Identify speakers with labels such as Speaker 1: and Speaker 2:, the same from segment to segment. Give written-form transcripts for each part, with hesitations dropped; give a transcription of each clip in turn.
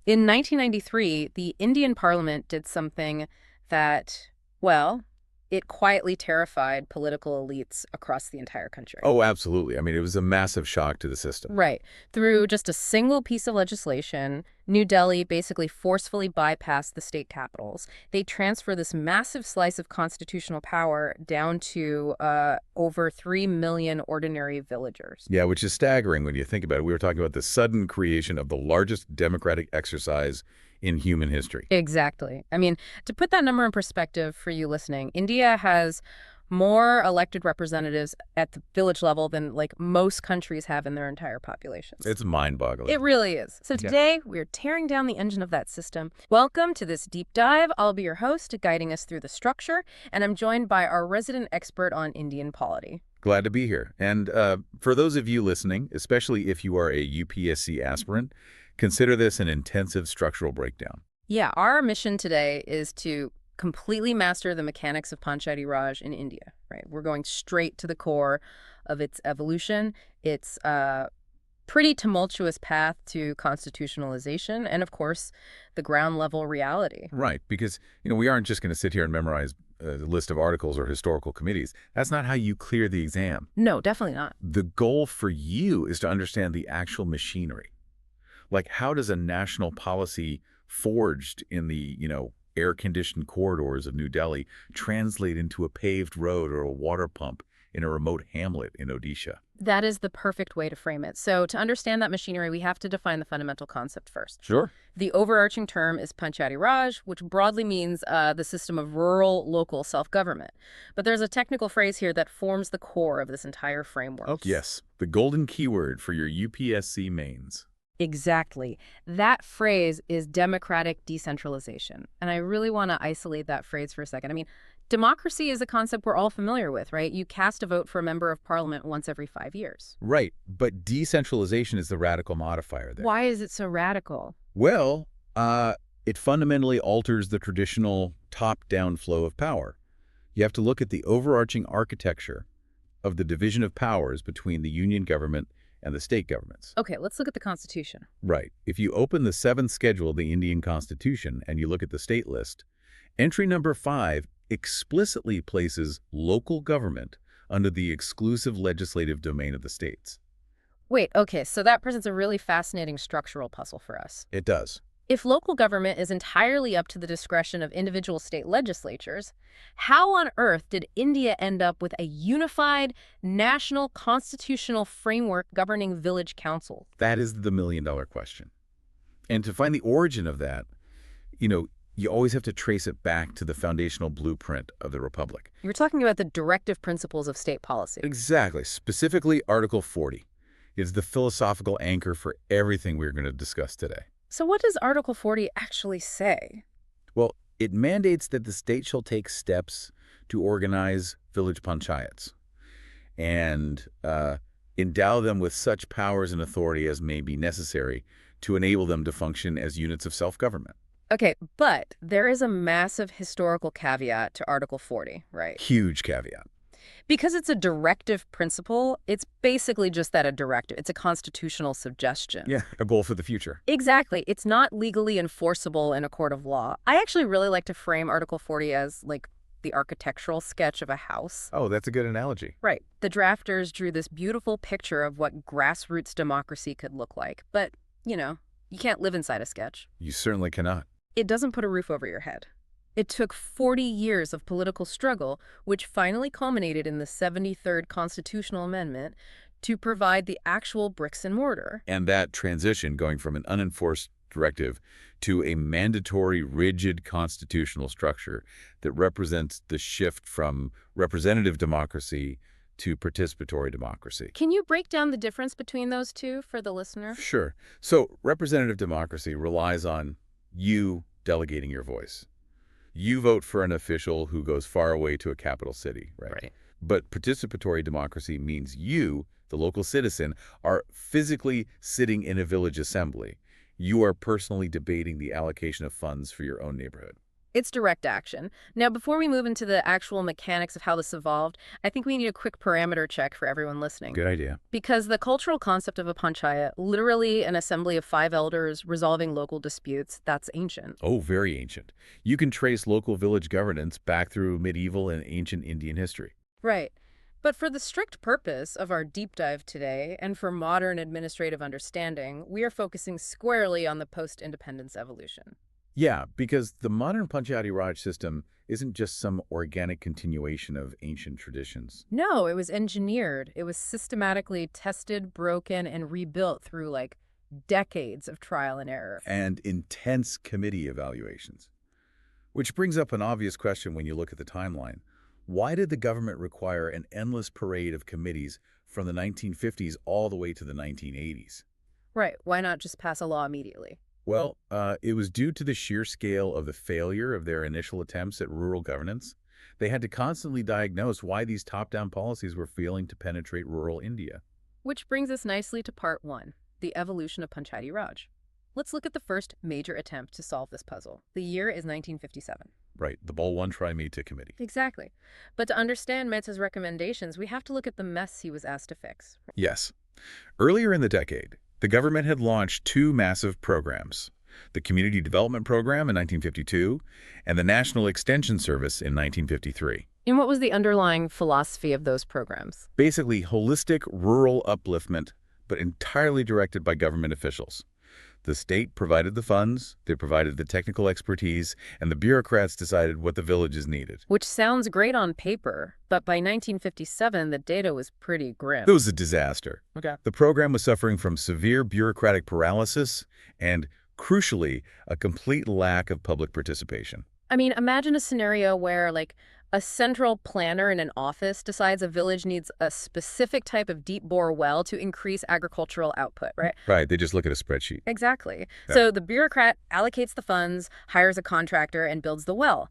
Speaker 1: In 1993, the Indian Parliament did something that, well, it quietly terrified political elites across the entire country.
Speaker 2: Oh, absolutely. I mean, it was a massive shock to the system.
Speaker 1: Right. Through just a single piece of legislation, New Delhi basically forcefully bypassed the state capitals. They transfer this massive slice of constitutional power down to over 3 million ordinary villagers.
Speaker 2: Yeah, which is staggering when you think about it. We were talking about the sudden creation of the largest democratic exercise in human history.
Speaker 1: Exactly. I mean, to put that number in perspective for you listening, India has more elected representatives at the village level than like most countries have in their entire populations.
Speaker 2: It's mind-boggling.
Speaker 1: It really is. So
Speaker 2: Yeah.
Speaker 1: today, we're tearing down the engine of that system. Welcome to this deep dive. I'll be your host, guiding us through the structure, and I'm joined by our resident expert on Indian polity.
Speaker 2: Glad to be here. And for those of you listening, especially if you are a UPSC aspirant, consider this an intensive structural breakdown.
Speaker 1: Yeah, our mission today is to completely master the mechanics of Panchayati Raj in India, right? We're going straight to the core of its evolution, its pretty tumultuous path to constitutionalization, and of course, the ground level reality.
Speaker 2: Right, because we aren't just going to sit here and memorize a list of articles or historical committees. That's not how you clear the exam.
Speaker 1: No, definitely not.
Speaker 2: The goal for you is to understand the actual machinery. Like, how does a national policy forged in the, air-conditioned corridors of New Delhi translate into a paved road or a water pump in a remote hamlet in Odisha?
Speaker 1: That is the perfect way to frame it. So to understand that machinery, we have to define the fundamental concept first.
Speaker 2: Sure.
Speaker 1: The overarching term is Panchayati Raj, which broadly means the system of rural local self-government. But there's a technical phrase here that forms the core of this entire framework.
Speaker 2: Oh, yes. The golden keyword for your UPSC mains.
Speaker 1: Exactly. That phrase is democratic decentralization. And I really want to isolate that phrase for a second. I mean, democracy is a concept we're all familiar with, right? You cast a vote for a member of parliament once every 5 years.
Speaker 2: Right, but decentralization is the radical modifier there.
Speaker 1: Why is it so radical?
Speaker 2: Well, it fundamentally alters the traditional top-down flow of power. You have to look at the overarching architecture of the division of powers between the union government and the state governments.
Speaker 1: Okay, let's look at the Constitution.
Speaker 2: Right. If you open the 7th schedule of the Indian Constitution and you look at the state list, entry number 5 explicitly places local government under the exclusive legislative domain of the states.
Speaker 1: Wait, okay, so that presents a really fascinating structural puzzle for us.
Speaker 2: It does.
Speaker 1: If local government is entirely up to the discretion of individual state legislatures, how on earth did India end up with a unified national constitutional framework governing village councils?
Speaker 2: That is the million-dollar question. And to find the origin of that, you always have to trace it back to the foundational blueprint of the Republic.
Speaker 1: You're talking about the directive principles of state policy.
Speaker 2: Exactly. Specifically, Article 40 is the philosophical anchor for everything we're going to discuss today.
Speaker 1: So what does Article 40 actually say?
Speaker 2: Well, it mandates that the state shall take steps to organize village panchayats and endow them with such powers and authority as may be necessary to enable them to function as units of self-government.
Speaker 1: Okay, but there is a massive historical caveat to Article 40, right?
Speaker 2: Huge caveat.
Speaker 1: Because it's a directive principle, it's basically just that, a directive. It's a constitutional suggestion.
Speaker 2: Yeah, a goal for the future.
Speaker 1: Exactly. It's not legally enforceable in a court of law. I actually really like to frame Article 40 as, like, the architectural sketch of a house.
Speaker 2: Oh, that's a good analogy.
Speaker 1: Right. The drafters drew this beautiful picture of what grassroots democracy could look like. But, you can't live inside a sketch.
Speaker 2: You certainly cannot.
Speaker 1: It doesn't put a roof over your head. It took 40 years of political struggle, which finally culminated in the 73rd Constitutional Amendment, to provide the actual bricks and mortar.
Speaker 2: And that transition, going from an unenforced directive to a mandatory, rigid constitutional structure that represents the shift from representative democracy to participatory democracy.
Speaker 1: Can you break down the difference between those two for the listener?
Speaker 2: Sure. So representative democracy relies on you delegating your voice. You vote for an official who goes far away to a capital city, right? But participatory democracy means you, the local citizen, are physically sitting in a village assembly. You are personally debating the allocation of funds for your own neighborhood.
Speaker 1: It's direct action. Now, before we move into the actual mechanics of how this evolved, I think we need a quick parameter check for everyone listening.
Speaker 2: Good idea.
Speaker 1: Because the cultural concept of a panchayat, literally an assembly of 5 elders resolving local disputes, that's ancient.
Speaker 2: Oh, very ancient. You can trace local village governance back through medieval and ancient Indian history.
Speaker 1: Right. But for the strict purpose of our deep dive today, and for modern administrative understanding, we are focusing squarely on the post-independence evolution.
Speaker 2: Yeah, because the modern Panchayati Raj system isn't just some organic continuation of ancient traditions.
Speaker 1: No, it was engineered. It was systematically tested, broken, and rebuilt through, like, decades of trial and error.
Speaker 2: And intense committee evaluations. Which brings up an obvious question when you look at the timeline. Why did the government require an endless parade of committees from the 1950s all the way to the 1980s?
Speaker 1: Right. Why not just pass a law immediately?
Speaker 2: Well, it was due to the sheer scale of the failure of their initial attempts at rural governance. They had to constantly diagnose why these top-down policies were failing to penetrate rural India.
Speaker 1: Which brings us nicely to part one, the evolution of Panchayati Raj. Let's look at the first major attempt to solve this puzzle. The year is 1957.
Speaker 2: Right, the Balwant Mehta Committee.
Speaker 1: Exactly. But to understand Mehta's recommendations, we have to look at the mess he was asked to fix.
Speaker 2: Yes. Earlier in the decade, the government had launched two massive programs, the Community Development Program in 1952 and the National Extension Service in 1953.
Speaker 1: And what was the underlying philosophy of those programs?
Speaker 2: Basically, holistic rural upliftment, but entirely directed by government officials. The state provided the funds, they provided the technical expertise, and the bureaucrats decided what the villages needed.
Speaker 1: Which sounds great on paper, but by 1957, the data was pretty grim.
Speaker 2: It was a disaster.
Speaker 1: Okay.
Speaker 2: The program was suffering from severe bureaucratic paralysis and, crucially, a complete lack of public participation.
Speaker 1: I mean, imagine a scenario where, like, a central planner in an office decides a village needs a specific type of deep bore well to increase agricultural output, right?
Speaker 2: Right, they just look at a spreadsheet.
Speaker 1: Exactly.
Speaker 2: Yeah.
Speaker 1: So the bureaucrat allocates the funds, hires a contractor, and builds the well.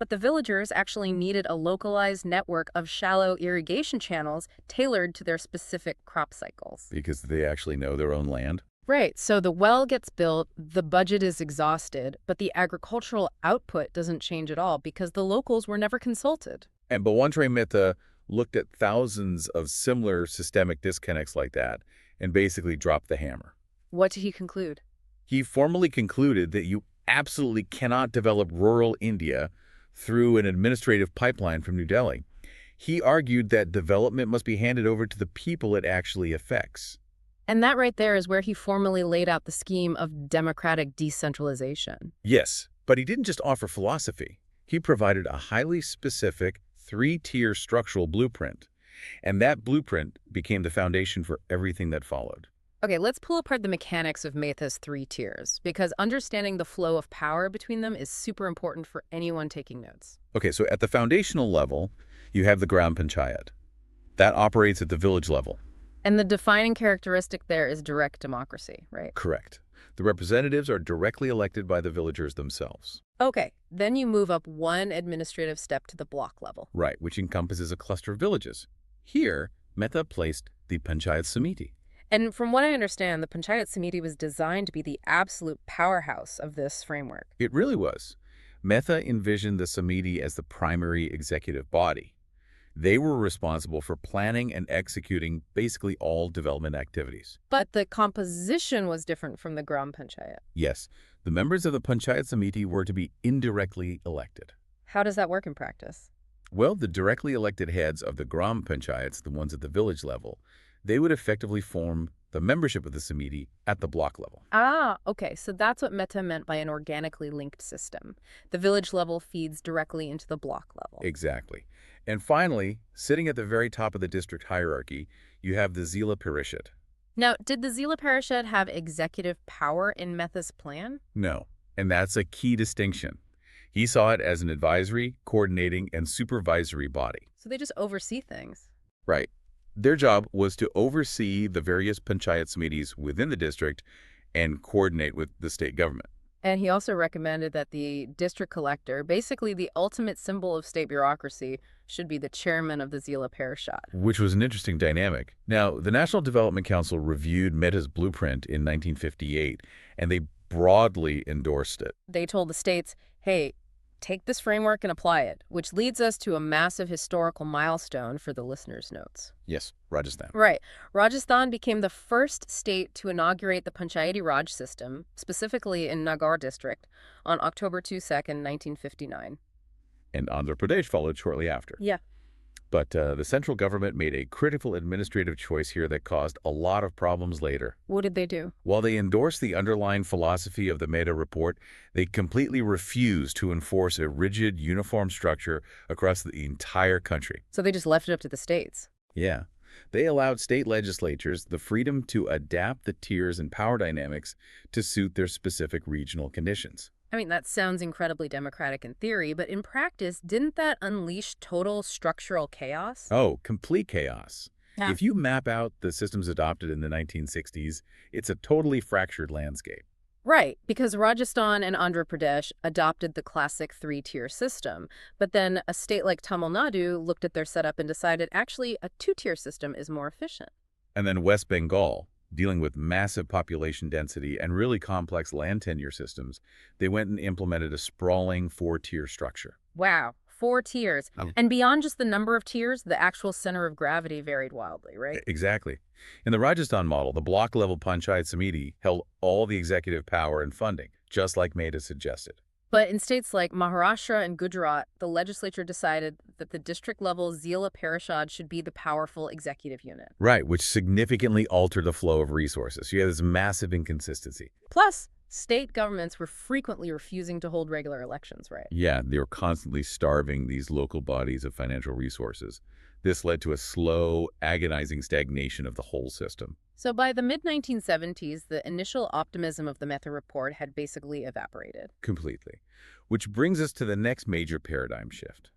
Speaker 1: But the villagers actually needed a localized network of shallow irrigation channels tailored to their specific crop cycles.
Speaker 2: Because they actually know their own land.
Speaker 1: Right, so the well gets built, the budget is exhausted, but the agricultural output doesn't change at all because the locals were never consulted.
Speaker 2: And Balwant Mehta looked at thousands of similar systemic disconnects like that and basically dropped the hammer.
Speaker 1: What did he conclude?
Speaker 2: He formally concluded that you absolutely cannot develop rural India through an administrative pipeline from New Delhi. He argued that development must be handed over to the people it actually affects.
Speaker 1: And that right there is where he formally laid out the scheme of democratic decentralization.
Speaker 2: Yes, but he didn't just offer philosophy. He provided a highly specific three-tier structural blueprint. And that blueprint became the foundation for everything that followed.
Speaker 1: Okay, let's pull apart the mechanics of Mehta's 3 tiers, because understanding the flow of power between them is super important for anyone taking notes.
Speaker 2: Okay, so at the foundational level, you have the Gram Panchayat. That operates at the village level.
Speaker 1: And the defining characteristic there is direct democracy, right?
Speaker 2: Correct. The representatives are directly elected by the villagers themselves.
Speaker 1: Okay, then you move up one administrative step to the block level.
Speaker 2: Right, which encompasses a cluster of villages. Here, Mehta placed the Panchayat Samiti.
Speaker 1: And from what I understand, the Panchayat Samiti was designed to be the absolute powerhouse of this framework.
Speaker 2: It really was. Mehta envisioned the Samiti as the primary executive body. They were responsible for planning and executing basically all development activities.
Speaker 1: But the composition was different from the Gram Panchayat.
Speaker 2: Yes, the members of the Panchayat Samiti were to be indirectly elected.
Speaker 1: How does that work in practice?
Speaker 2: Well, the directly elected heads of the Gram Panchayats, the ones at the village level, they would effectively form the membership of the Samiti at the block level.
Speaker 1: Ah, okay, so that's what Mehta meant by an organically linked system. The village level feeds directly into the block level.
Speaker 2: Exactly. And finally, sitting at the very top of the district hierarchy, you have the Zila Parishad.
Speaker 1: Now, did the Zila Parishad have executive power in Mehta's plan?
Speaker 2: No, and that's a key distinction. He saw it as an advisory, coordinating, and supervisory body.
Speaker 1: So they just oversee things.
Speaker 2: Right. Their job was to oversee the various Panchayat Samitis within the district and coordinate with the state government.
Speaker 1: And he also recommended that the district collector, basically the ultimate symbol of state bureaucracy, should be the chairman of the Zila Parishad.
Speaker 2: Which was an interesting dynamic. Now, the National Development Council reviewed Mehta's blueprint in 1958, and they broadly endorsed it.
Speaker 1: They told the states, hey, take this framework and apply it, which leads us to a massive historical milestone for the listeners' notes.
Speaker 2: Yes, Rajasthan.
Speaker 1: Right. Rajasthan became the first state to inaugurate the Panchayati Raj system, specifically in Nagaur district, on October 22nd, 1959.
Speaker 2: And Andhra Pradesh followed shortly after.
Speaker 1: Yeah.
Speaker 2: But the central government made a critical administrative choice here that caused a lot of problems later.
Speaker 1: What did they do?
Speaker 2: While they endorsed the underlying philosophy of the Mehta report, they completely refused to enforce a rigid, uniform structure across the entire country.
Speaker 1: So they just left it up to the states.
Speaker 2: Yeah. They allowed state legislatures the freedom to adapt the tiers and power dynamics to suit their specific regional conditions.
Speaker 1: I mean, that sounds incredibly democratic in theory, but in practice, didn't that unleash total structural chaos?
Speaker 2: Oh, complete chaos.
Speaker 1: Yeah.
Speaker 2: If you map out the systems adopted in the 1960s, it's a totally fractured landscape.
Speaker 1: Right, because Rajasthan and Andhra Pradesh adopted the classic three-tier system, but then a state like Tamil Nadu looked at their setup and decided actually a two-tier system is more efficient.
Speaker 2: And then West Bengal, dealing with massive population density and really complex land tenure systems, they went and implemented a sprawling four-tier structure.
Speaker 1: Wow, 4 tiers. And beyond just the number of tiers, the actual center of gravity varied wildly, right?
Speaker 2: Exactly. In the Rajasthan model, the block-level Panchayat Samiti held all the executive power and funding, just like Mehta suggested.
Speaker 1: But in states like Maharashtra and Gujarat, the legislature decided that the district-level Zila Parishad should be the powerful executive unit.
Speaker 2: Right, which significantly altered the flow of resources. You have this massive inconsistency.
Speaker 1: Plus, state governments were frequently refusing to hold regular elections, right?
Speaker 2: Yeah, they were constantly starving these local bodies of financial resources. This led to a slow, agonizing stagnation of the whole system.
Speaker 1: So by the mid-1970s, the initial optimism of the Mehta report had basically evaporated.
Speaker 2: Completely. Which brings us to the next major paradigm shift.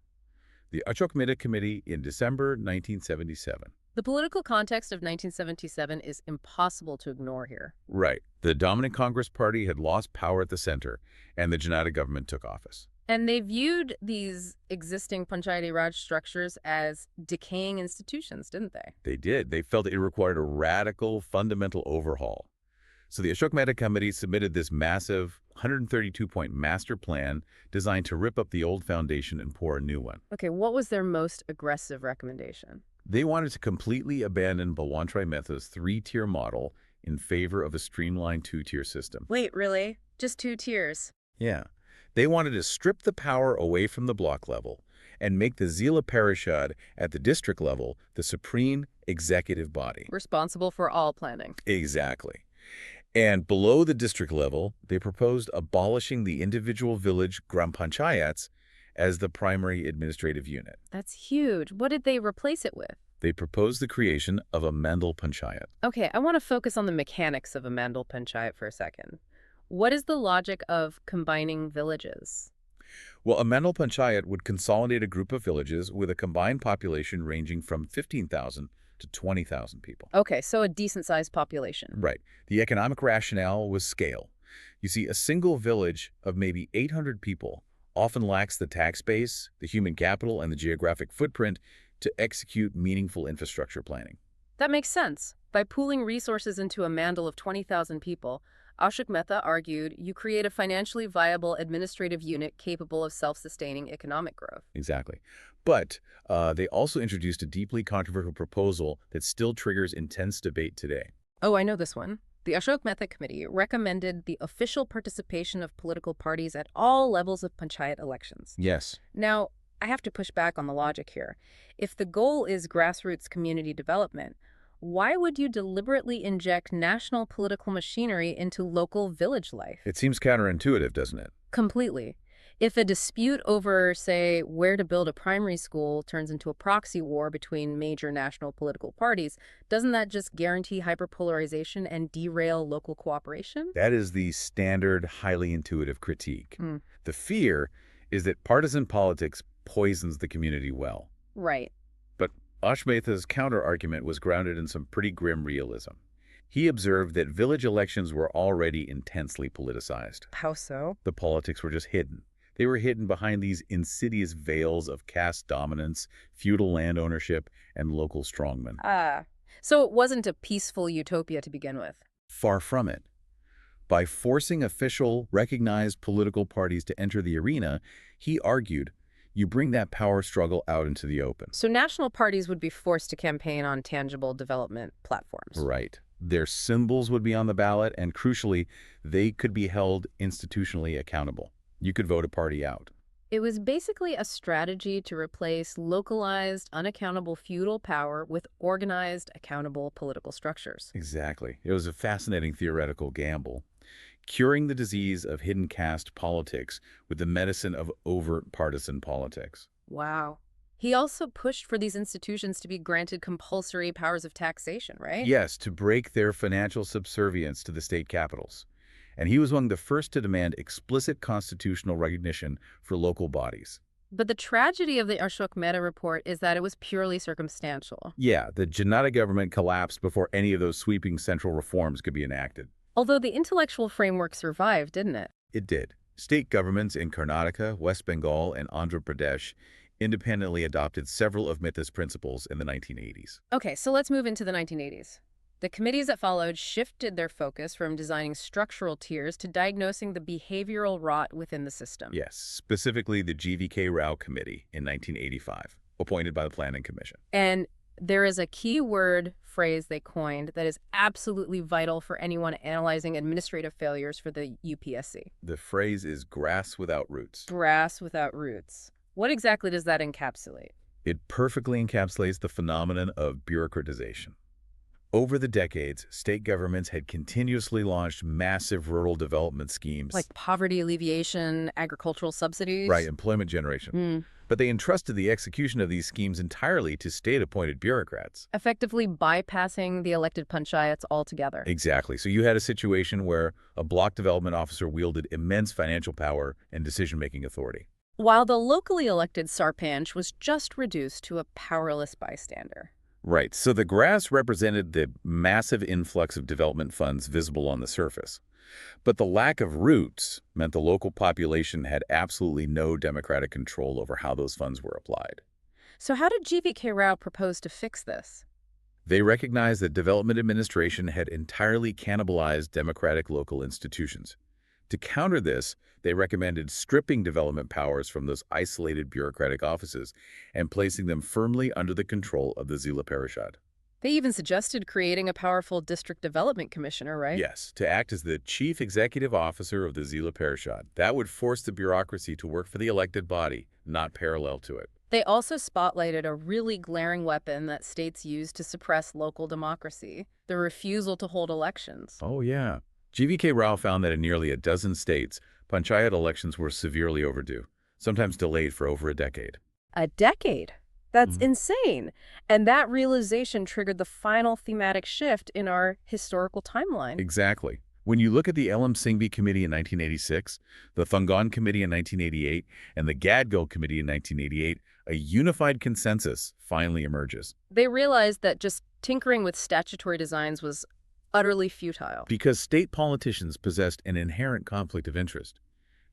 Speaker 2: The Ashok Mehta Committee in December 1977.
Speaker 1: The political context of 1977 is impossible to ignore here.
Speaker 2: Right. The dominant Congress party had lost power at the center, and the Janata government took office.
Speaker 1: And they viewed these existing Panchayati Raj structures as decaying institutions, didn't they?
Speaker 2: They did. They felt it required a radical, fundamental overhaul. So the Ashok Mehta Committee submitted this massive 132-point master plan designed to rip up the old foundation and pour a new one.
Speaker 1: Okay, what was their most aggressive recommendation?
Speaker 2: They wanted to completely abandon Balwant Mehta's three-tier model in favor of a streamlined two-tier system.
Speaker 1: Wait, really? Just 2 tiers?
Speaker 2: Yeah. They wanted to strip the power away from the block level and make the Zila Parishad at the district level the supreme executive body.
Speaker 1: Responsible for all planning.
Speaker 2: Exactly. And below the district level, they proposed abolishing the individual village Gram Panchayats as the primary administrative unit.
Speaker 1: That's huge. What did they replace it with?
Speaker 2: They proposed the creation of a Mandal Panchayat.
Speaker 1: Okay, I want to focus on the mechanics of a Mandal Panchayat for a second. What is the logic of combining villages?
Speaker 2: Well, a Mandal Panchayat would consolidate a group of villages with a combined population ranging from 15,000 to 20,000 people.
Speaker 1: Okay, so a decent-sized population.
Speaker 2: Right. The economic rationale was scale. You see, a single village of maybe 800 people often lacks the tax base, the human capital, and the geographic footprint to execute meaningful infrastructure planning.
Speaker 1: That makes sense. By pooling resources into a mandal of 20,000 people, Ashok Mehta argued you create a financially viable administrative unit capable of self-sustaining economic growth.
Speaker 2: Exactly. But they also introduced a deeply controversial proposal that still triggers intense debate today.
Speaker 1: Oh, I know this one. The Ashok Mehta Committee recommended the official participation of political parties at all levels of panchayat elections.
Speaker 2: Yes.
Speaker 1: Now, I have to push back on the logic here. If the goal is grassroots community development, why would you deliberately inject national political machinery into local village life?
Speaker 2: It seems counterintuitive, doesn't it?
Speaker 1: Completely. If a dispute over, say, where to build a primary school turns into a proxy war between major national political parties, doesn't that just guarantee hyperpolarization and derail local cooperation?
Speaker 2: That is the standard, highly intuitive critique. The fear is that partisan politics poisons the community well.
Speaker 1: Right.
Speaker 2: But Ashok Mehta's counter-argument was grounded in some pretty grim realism. He observed that village elections were already intensely politicized.
Speaker 1: How so?
Speaker 2: The politics were just hidden. They were hidden behind these insidious veils of caste dominance, feudal land ownership, and local strongmen.
Speaker 1: So it wasn't a peaceful utopia to begin with.
Speaker 2: Far from it. By forcing official, recognized political parties to enter the arena, he argued, you bring that power struggle out into the open.
Speaker 1: So national parties would be forced to campaign on tangible development platforms.
Speaker 2: Right. Their symbols would be on the ballot, and crucially, they could be held institutionally accountable. You could vote a party out.
Speaker 1: It was basically a strategy to replace localized, unaccountable feudal power with organized, accountable political structures.
Speaker 2: Exactly. It was a fascinating theoretical gamble, curing the disease of hidden caste politics with the medicine of overt partisan politics.
Speaker 1: Wow. He also pushed for these institutions to be granted compulsory powers of taxation, right?
Speaker 2: Yes, to break their financial subservience to the state capitals. And he was among the first to demand explicit constitutional recognition for local bodies.
Speaker 1: But the tragedy of the Ashok Mehta report is that it was purely circumstantial.
Speaker 2: Yeah, the Janata government collapsed before any of those sweeping central reforms could be enacted.
Speaker 1: Although the intellectual framework survived, didn't it?
Speaker 2: It did. State governments in Karnataka, West Bengal, and Andhra Pradesh independently adopted several of Mehta's principles in the 1980s.
Speaker 1: Okay, so let's move into the 1980s. The committees that followed shifted their focus from designing structural tiers to diagnosing the behavioral rot within the system.
Speaker 2: Yes, specifically the GVK Rao Committee in 1985, appointed by the Planning Commission.
Speaker 1: And there is a key word phrase they coined that is absolutely vital for anyone analyzing administrative failures for the UPSC.
Speaker 2: The phrase is grass without roots.
Speaker 1: Grass without roots. What exactly does that encapsulate?
Speaker 2: It perfectly encapsulates the phenomenon of bureaucratization. Over the decades, state governments had continuously launched massive rural development schemes.
Speaker 1: Like poverty alleviation, agricultural subsidies?
Speaker 2: Right, employment generation. But they entrusted the execution of these schemes entirely to state-appointed bureaucrats.
Speaker 1: Effectively bypassing the elected panchayats altogether.
Speaker 2: Exactly. So you had a situation where a block development officer wielded immense financial power and decision-making authority.
Speaker 1: While the locally elected sarpanch was just reduced to a powerless bystander.
Speaker 2: Right. So the grass represented the massive influx of development funds visible on the surface. But the lack of roots meant the local population had absolutely no democratic control over how those funds were applied.
Speaker 1: So how did GVK Rao propose to fix this?
Speaker 2: They recognized that development administration had entirely cannibalized democratic local institutions. To counter this, they recommended stripping development powers from those isolated bureaucratic offices and placing them firmly under the control of the Zila Parishad.
Speaker 1: They even suggested creating a powerful district development commissioner, right?
Speaker 2: Yes, to act as the chief executive officer of the Zila Parishad. That would force the bureaucracy to work for the elected body, not parallel to it.
Speaker 1: They also spotlighted a really glaring weapon that states use to suppress local democracy, the refusal to hold elections.
Speaker 2: Oh, yeah. GVK Rao found that in nearly a dozen states, panchayat elections were severely overdue, sometimes delayed for over a decade.
Speaker 1: A decade? That's insane. And that realization triggered the final thematic shift in our historical timeline.
Speaker 2: Exactly. When you look at the LM Singhvi Committee in 1986, the Thungon Committee in 1988, and the Gadgil Committee in 1988, a unified consensus finally emerges.
Speaker 1: They realized that just tinkering with statutory designs was utterly futile.
Speaker 2: Because state politicians possessed an inherent conflict of interest.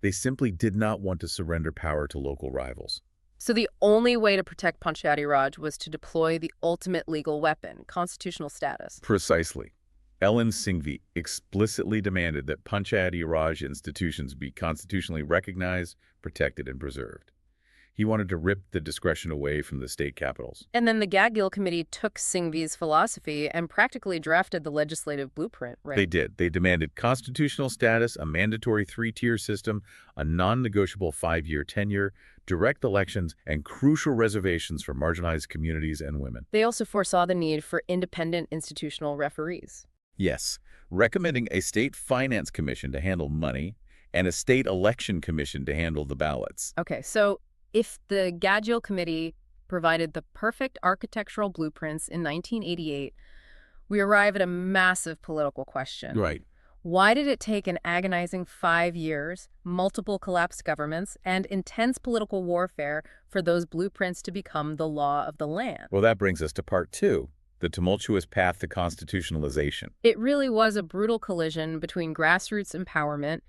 Speaker 2: They simply did not want to surrender power to local rivals.
Speaker 1: So the only way to protect Panchayati Raj was to deploy the ultimate legal weapon, constitutional status.
Speaker 2: Precisely. LN Singhvi explicitly demanded that Panchayati Raj institutions be constitutionally recognized, protected, and preserved. He wanted to rip the discretion away from the state capitals.
Speaker 1: And then the Gadgil Committee took Singhvi's philosophy and practically drafted the legislative blueprint, right?
Speaker 2: They did. They demanded constitutional status, a mandatory three-tier system, a non-negotiable 5-year tenure, direct elections, and crucial reservations for marginalized communities and women.
Speaker 1: They also foresaw the need for independent institutional referees.
Speaker 2: Yes, recommending a state finance commission to handle money and a state election commission to handle the ballots.
Speaker 1: Okay, so if the Gadgil Committee provided the perfect architectural blueprints in 1988, we arrive at a massive political question.
Speaker 2: Right.
Speaker 1: Why did it take an agonizing 5 years, multiple collapsed governments, and intense political warfare for those blueprints to become the law of the land?
Speaker 2: Well, that brings us to part 2, the tumultuous path to constitutionalization.
Speaker 1: It really was a brutal collision between grassroots empowerment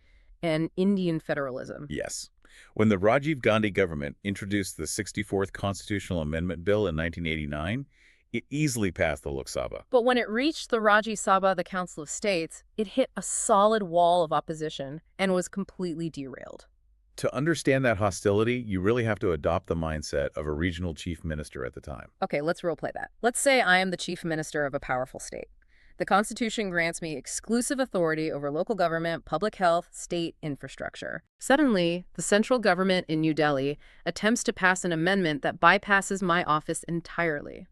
Speaker 1: and Indian federalism.
Speaker 2: Yes. When the Rajiv Gandhi government introduced the 64th Constitutional Amendment Bill in 1989, It easily passed the Lok Sabha.
Speaker 1: But when it reached the Rajya Sabha, the Council of States, it hit a solid wall of opposition and was completely derailed.
Speaker 2: To understand that hostility, you really have to adopt the mindset of a regional chief minister at the time.
Speaker 1: Okay, let's role play that. Let's say I am the chief minister of a powerful state. The Constitution grants me exclusive authority over local government, public health, state infrastructure. Suddenly, the central government in New Delhi attempts to pass an amendment that bypasses my office entirely.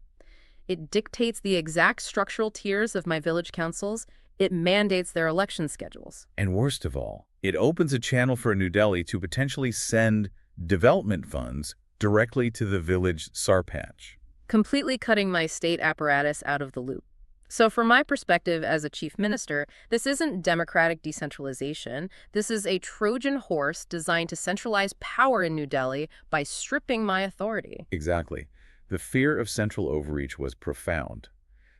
Speaker 1: It dictates the exact structural tiers of my village councils. It mandates their election schedules.
Speaker 2: And worst of all, it opens a channel for New Delhi to potentially send development funds directly to the village sarpanch,
Speaker 1: Completely cutting my state apparatus out of the loop. So from my perspective as a chief minister, this isn't democratic decentralization. This is a Trojan horse designed to centralize power in New Delhi by stripping my authority.
Speaker 2: Exactly. The fear of central overreach was profound.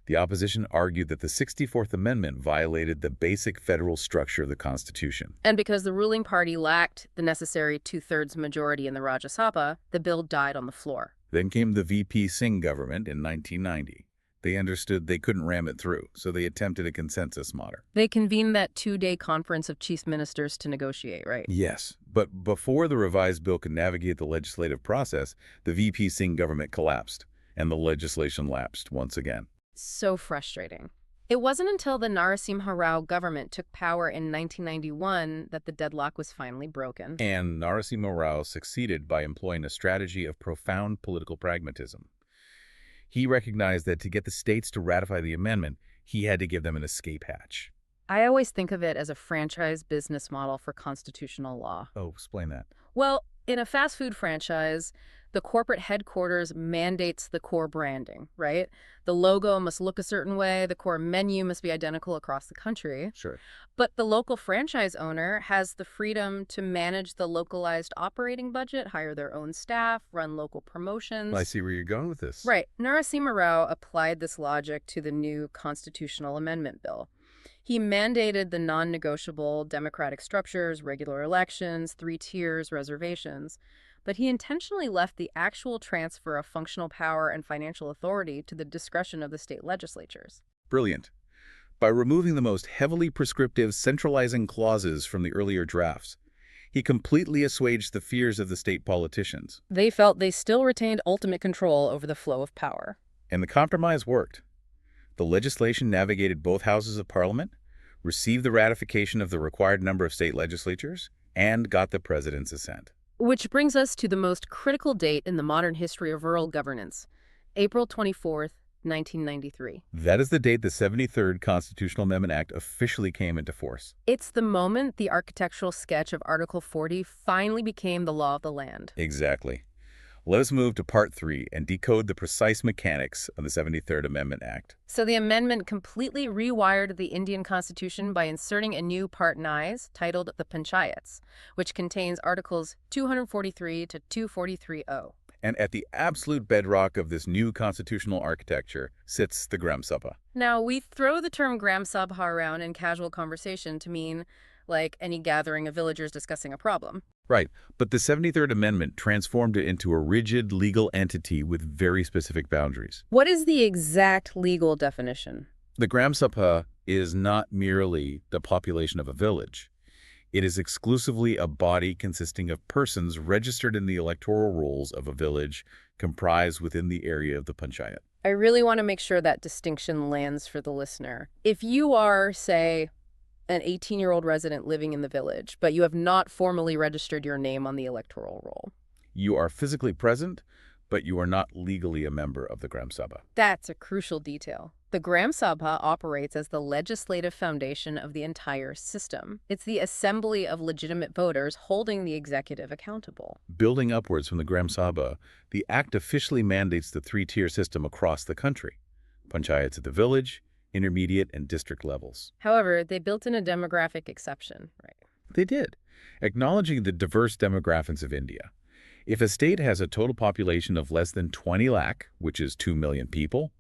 Speaker 2: The opposition argued that the 64th Amendment violated the basic federal structure of the Constitution.
Speaker 1: And because the ruling party lacked the necessary two-thirds majority in the Rajya Sabha, the bill died on the floor.
Speaker 2: Then came the VP Singh government in 1990. They understood they couldn't ram it through, so they attempted a consensus model.
Speaker 1: They convened that two-day conference of chief ministers to negotiate, right?
Speaker 2: Yes, but before the revised bill could navigate the legislative process, the VP Singh government collapsed, and the legislation lapsed once again.
Speaker 1: So frustrating. It wasn't until the Narasimha Rao government took power in 1991 that the deadlock was finally broken.
Speaker 2: And Narasimha Rao succeeded by employing a strategy of profound political pragmatism. He recognized that to get the states to ratify the amendment, he had to give them an escape hatch.
Speaker 1: I always think of it as a franchise business model for constitutional law.
Speaker 2: Oh, explain that.
Speaker 1: Well, in a fast food franchise, the corporate headquarters mandates the core branding, right? The logo must look a certain way, the core menu must be identical across the country.
Speaker 2: Sure.
Speaker 1: But the local franchise owner has the freedom to manage the localized operating budget, hire their own staff, run local promotions.
Speaker 2: I see where you're going with this.
Speaker 1: Right. Narasimha Rao applied this logic to the new constitutional amendment bill. He mandated the non-negotiable democratic structures, regular elections, 3 tiers, reservations. But he intentionally left the actual transfer of functional power and financial authority to the discretion of the state legislatures.
Speaker 2: Brilliant. By removing the most heavily prescriptive centralizing clauses from the earlier drafts, he completely assuaged the fears of the state politicians.
Speaker 1: They felt they still retained ultimate control over the flow of power.
Speaker 2: And the compromise worked. The legislation navigated both houses of parliament, received the ratification of the required number of state legislatures, and got the president's assent.
Speaker 1: Which brings us to the most critical date in the modern history of rural governance, April 24th, 1993.
Speaker 2: That is the date the 73rd Constitutional Amendment Act officially came into force.
Speaker 1: It's the moment the architectural sketch of Article 40 finally became the law of the land.
Speaker 2: Exactly. Let us move to Part 3 and decode the precise mechanics of the 73rd Amendment Act.
Speaker 1: So the amendment completely rewired the Indian Constitution by inserting a new Part 9 titled the Panchayats, which contains Articles 243 to 243-0.
Speaker 2: And at the absolute bedrock of this new constitutional architecture sits the Gram Sabha.
Speaker 1: Now, we throw the term Gram Sabha around in casual conversation to mean like any gathering of villagers discussing a problem.
Speaker 2: Right, but the 73rd Amendment transformed it into a rigid legal entity with very specific boundaries.
Speaker 1: What is the exact legal definition?
Speaker 2: The Gram Sabha is not merely the population of a village. It is exclusively a body consisting of persons registered in the electoral rolls of a village comprised within the area of the Panchayat.
Speaker 1: I really want to make sure that distinction lands for the listener. If you are, say, an 18-year-old resident living in the village, but you have not formally registered your name on the electoral roll.
Speaker 2: You are physically present, but you are not legally a member of the Gram Sabha.
Speaker 1: That's a crucial detail. The Gram Sabha operates as the legislative foundation of the entire system. It's the assembly of legitimate voters holding the executive accountable.
Speaker 2: Building upwards from the Gram Sabha, the Act officially mandates the 3-tier system across the country. Panchayats at the village, intermediate, and district levels.
Speaker 1: However, they built in a demographic exception, right?
Speaker 2: They did, acknowledging the diverse demographics of India. If a state has a total population of less than 20 lakh, which is 2 million people,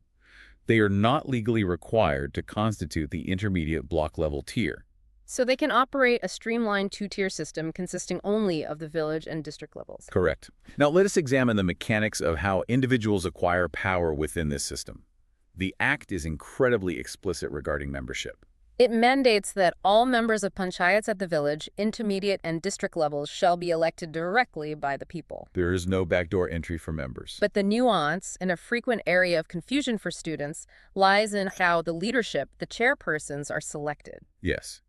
Speaker 2: they are not legally required to constitute the intermediate block-level tier.
Speaker 1: So they can operate a streamlined two-tier system consisting only of the village and district levels.
Speaker 2: Correct. Now let us examine the mechanics of how individuals acquire power within this system. The Act is incredibly explicit regarding membership.
Speaker 1: It mandates that all members of panchayats at the village, intermediate, and district levels shall be elected directly by the people.
Speaker 2: There is no backdoor entry for members.
Speaker 1: But the nuance, and a frequent area of confusion for students, lies in how the leadership, the chairpersons, are selected.
Speaker 2: Yes.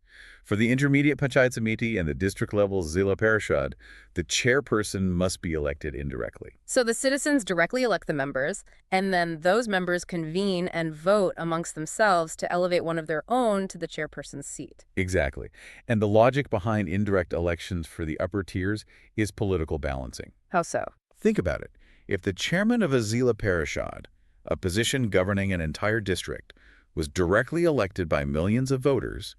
Speaker 2: For the intermediate Panchayat Samiti and the district level Zila Parishad, the chairperson must be elected indirectly.
Speaker 1: So the citizens directly elect the members, and then those members convene and vote amongst themselves to elevate one of their own to the chairperson's seat.
Speaker 2: Exactly. And the logic behind indirect elections for the upper tiers is political balancing.
Speaker 1: How so?
Speaker 2: Think about it. If the chairman of a Zila Parishad, a position governing an entire district, was directly elected by millions of voters,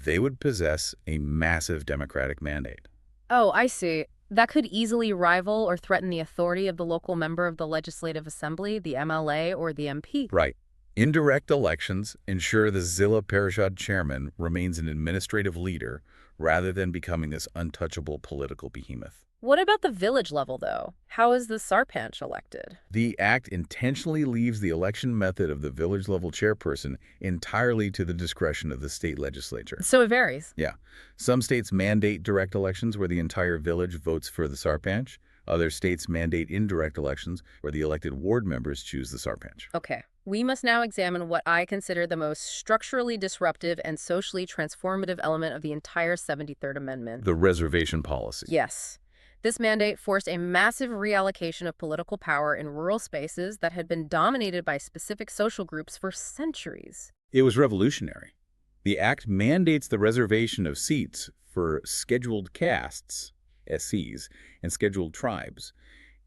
Speaker 2: they would possess a massive democratic mandate.
Speaker 1: Oh, I see. That could easily rival or threaten the authority of the local member of the Legislative Assembly, the MLA, or the MP.
Speaker 2: Right. Indirect elections ensure the Zila Parishad chairman remains an administrative leader rather than becoming this untouchable political behemoth.
Speaker 1: What about the village level, though? How is the sarpanch elected?
Speaker 2: The Act intentionally leaves the election method of the village-level chairperson entirely to the discretion of the state legislature.
Speaker 1: So it varies.
Speaker 2: Yeah. Some states mandate direct elections where the entire village votes for the sarpanch. Other states mandate indirect elections where the elected ward members choose the sarpanch.
Speaker 1: Okay. We must now examine what I consider the most structurally disruptive and socially transformative element of the entire 73rd Amendment.
Speaker 2: The reservation policy.
Speaker 1: Yes. This mandate forced a massive reallocation of political power in rural spaces that had been dominated by specific social groups for centuries.
Speaker 2: It was revolutionary. The Act mandates the reservation of seats for scheduled castes, SCs, and scheduled tribes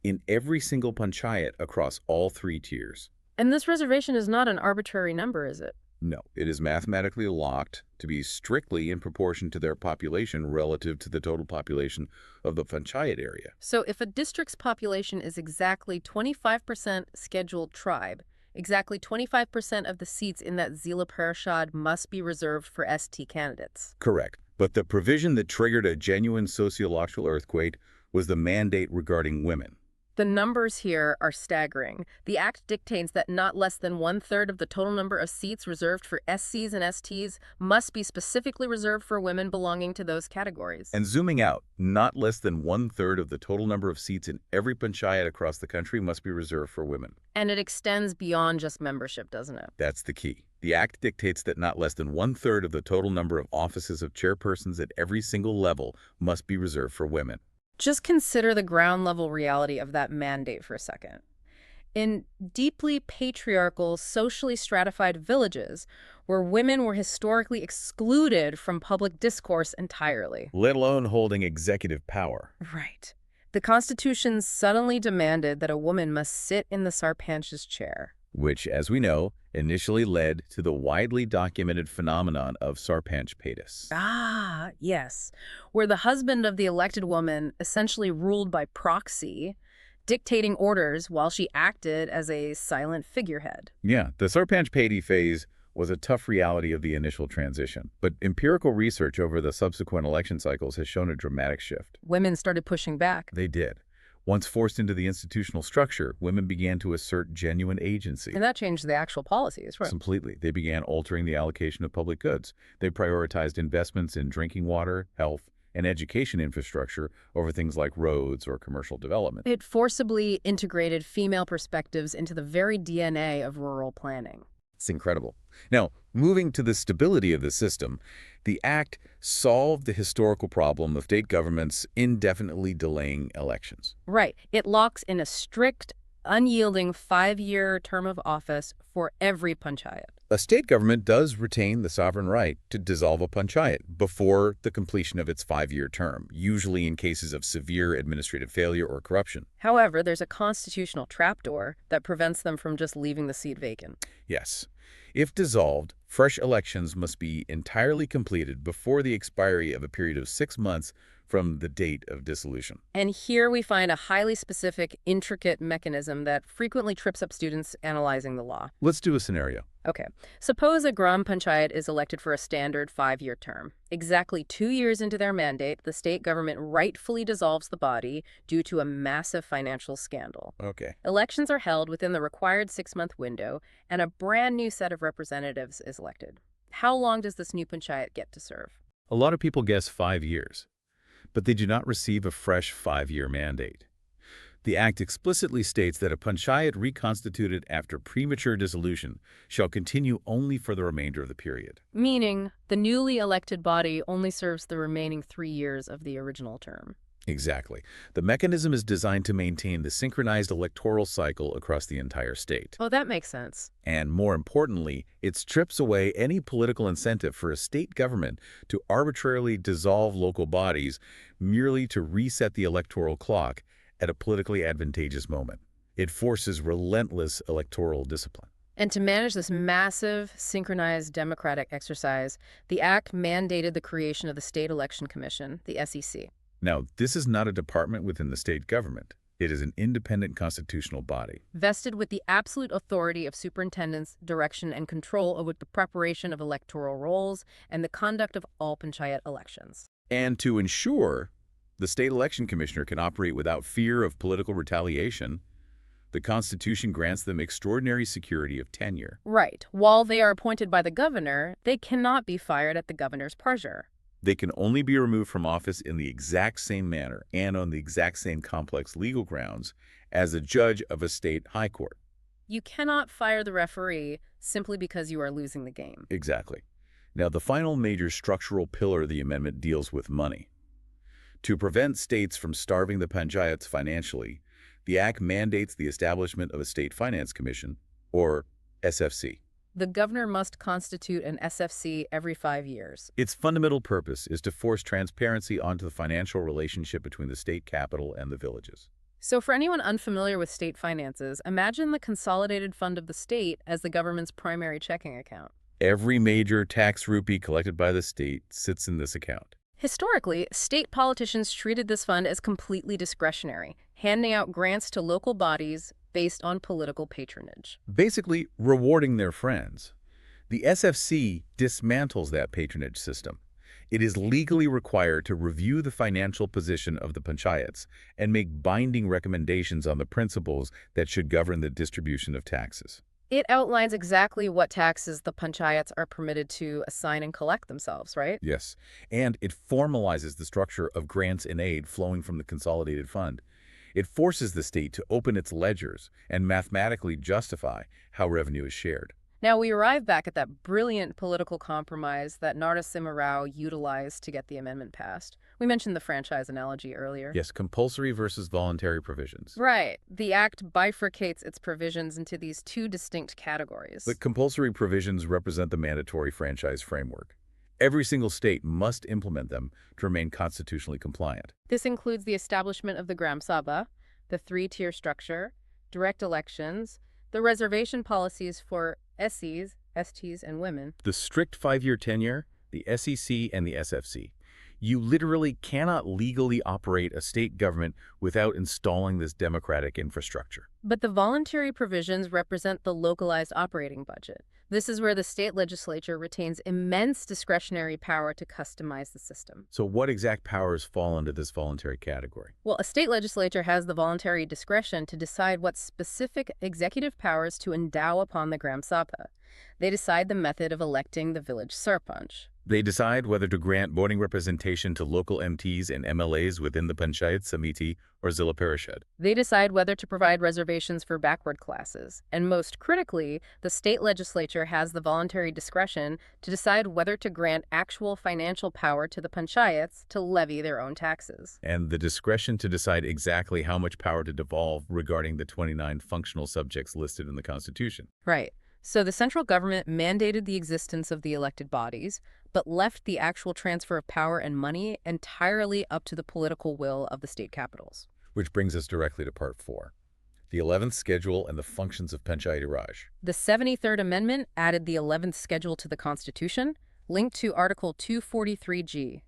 Speaker 2: in every single panchayat across all three tiers.
Speaker 1: And this reservation is not an arbitrary number, is it?
Speaker 2: No, it is mathematically locked to be strictly in proportion to their population relative to the total population of the panchayat area.
Speaker 1: So if a district's population is exactly 25% scheduled tribe, exactly 25% of the seats in that Zila Parishad must be reserved for ST candidates.
Speaker 2: Correct. But the provision that triggered a genuine sociological earthquake was the mandate regarding women.
Speaker 1: The numbers here are staggering. The Act dictates that not less than 1/3 of the total number of seats reserved for SCs and STs must be specifically reserved for women belonging to those categories.
Speaker 2: And zooming out, not less than 1/3 of the total number of seats in every panchayat across the country must be reserved for women.
Speaker 1: And it extends beyond just membership, doesn't it?
Speaker 2: That's the key. The Act dictates that not less than 1/3 of the total number of offices of chairpersons at every single level must be reserved for women.
Speaker 1: Just consider the ground-level reality of that mandate for a second. In deeply patriarchal, socially stratified villages, where women were historically excluded from public discourse entirely.
Speaker 2: Let alone holding executive power.
Speaker 1: Right. The Constitution suddenly demanded that a woman must sit in the sarpanch's chair.
Speaker 2: Which, as we know, initially led to the widely documented phenomenon of sarpanch patis.
Speaker 1: Ah, yes, where the husband of the elected woman essentially ruled by proxy, dictating orders while she acted as a silent figurehead.
Speaker 2: Yeah, the sarpanch pati phase was a tough reality of the initial transition, but empirical research over the subsequent election cycles has shown a dramatic shift.
Speaker 1: Women started pushing back.
Speaker 2: They did. Once forced into the institutional structure, women began to assert genuine agency.
Speaker 1: And that changed the actual policies, right?
Speaker 2: Completely. They began altering the allocation of public goods. They prioritized investments in drinking water, health, and education infrastructure over things like roads or commercial development.
Speaker 1: It forcibly integrated female perspectives into the very DNA of rural planning.
Speaker 2: It's incredible. Now, moving to the stability of the system, the Act solved the historical problem of state governments indefinitely delaying elections.
Speaker 1: Right. It locks in a strict, unyielding 5-year term of office for every panchayat.
Speaker 2: A state government does retain the sovereign right to dissolve a panchayat before the completion of its 5-year term, usually in cases of severe administrative failure or corruption.
Speaker 1: However, there's a constitutional trapdoor that prevents them from just leaving the seat vacant.
Speaker 2: Yes. If dissolved, Fresh elections must be entirely completed before the expiry of a period of 6 months from the date of dissolution.
Speaker 1: And here we find a highly specific, intricate mechanism that frequently trips up students analyzing the law.
Speaker 2: Let's do a scenario.
Speaker 1: Okay, suppose a Gram Panchayat is elected for a standard 5-year term. Exactly 2 years into their mandate, the state government rightfully dissolves the body due to a massive financial scandal.
Speaker 2: Okay.
Speaker 1: Elections are held within the required 6-month window, and a brand new set of representatives is elected. How long does this new Panchayat get to serve?
Speaker 2: A lot of people guess 5 years, but they do not receive a fresh 5-year mandate. The Act explicitly states that a panchayat reconstituted after premature dissolution shall continue only for the remainder of the period.
Speaker 1: Meaning, the newly elected body only serves the remaining 3 years of the original term.
Speaker 2: Exactly. The mechanism is designed to maintain the synchronized electoral cycle across the entire state.
Speaker 1: Oh, that makes sense.
Speaker 2: And more importantly, it strips away any political incentive for a state government to arbitrarily dissolve local bodies merely to reset the electoral clock at a politically advantageous moment. It forces relentless electoral discipline.
Speaker 1: And to manage this massive, synchronized democratic exercise, the Act mandated the creation of the State Election Commission, the SEC.
Speaker 2: Now, this is not a department within the state government. It is an independent constitutional body.
Speaker 1: Vested with the absolute authority of superintendence, direction, and control over the preparation of electoral rolls and the conduct of all panchayat elections.
Speaker 2: And to ensure the state election commissioner can operate without fear of political retaliation, the Constitution grants them extraordinary security of tenure.
Speaker 1: Right. While they are appointed by the governor, they cannot be fired at the governor's pleasure.
Speaker 2: They can only be removed from office in the exact same manner and on the exact same complex legal grounds as a judge of a state high court.
Speaker 1: You cannot fire the referee simply because you are losing the game.
Speaker 2: Exactly. Now, the final major structural pillar of the amendment deals with money. To prevent states from starving the panchayats financially, the Act mandates the establishment of a State Finance Commission, or SFC.
Speaker 1: The governor must constitute an SFC every 5 years.
Speaker 2: Its fundamental purpose is to force transparency onto the financial relationship between the state capital and the villages.
Speaker 1: So for anyone unfamiliar with state finances, imagine the consolidated fund of the state as the government's primary checking account.
Speaker 2: Every major tax rupee collected by the state sits in this account.
Speaker 1: Historically, state politicians treated this fund as completely discretionary, handing out grants to local bodies based on political patronage.
Speaker 2: Basically, rewarding their friends. The SFC dismantles that patronage system. It is legally required to review the financial position of the panchayats and make binding recommendations on the principles that should govern the distribution of taxes.
Speaker 1: It outlines exactly what taxes the panchayats are permitted to assign and collect themselves, right?
Speaker 2: Yes, and it formalizes the structure of grants and aid flowing from the consolidated fund. It forces the state to open its ledgers and mathematically justify how revenue is shared.
Speaker 1: Now, we arrive back at that brilliant political compromise that Narasimha Rao utilized to get the amendment passed. We mentioned the franchise analogy earlier.
Speaker 2: Yes, compulsory versus voluntary provisions.
Speaker 1: Right. The Act bifurcates its provisions into these two distinct categories.
Speaker 2: The compulsory provisions represent the mandatory franchise framework. Every single state must implement them to remain constitutionally compliant.
Speaker 1: This includes the establishment of the Gram Sabha, the 3-tier structure, direct elections, the reservation policies for SCs, STs, and women.
Speaker 2: The strict 5-year tenure, the SEC, and the SFC. You literally cannot legally operate a state government without installing this democratic infrastructure.
Speaker 1: But the voluntary provisions represent the localized operating budget. This is where the state legislature retains immense discretionary power to customize the system.
Speaker 2: So what exact powers fall under this voluntary category?
Speaker 1: Well, a state legislature has the voluntary discretion to decide what specific executive powers to endow upon the Gram Sabha. They decide the method of electing the village sarpanch.
Speaker 2: They decide whether to grant voting representation to local MTs and MLAs within the Panchayat Samiti or Zilla Parishad.
Speaker 1: They decide whether to provide reservations for backward classes. And most critically, the state legislature has the voluntary discretion to decide whether to grant actual financial power to the panchayats to levy their own taxes.
Speaker 2: And the discretion to decide exactly how much power to devolve regarding the 29 functional subjects listed in the Constitution.
Speaker 1: Right. So the central government mandated the existence of the elected bodies, but left the actual transfer of power and money entirely up to the political will of the state capitals.
Speaker 2: Which brings us directly to Part 4, The 11th Schedule and the Functions of Panchayati Raj.
Speaker 1: The 73rd Amendment added the 11th Schedule to the Constitution, linked to Article 243G.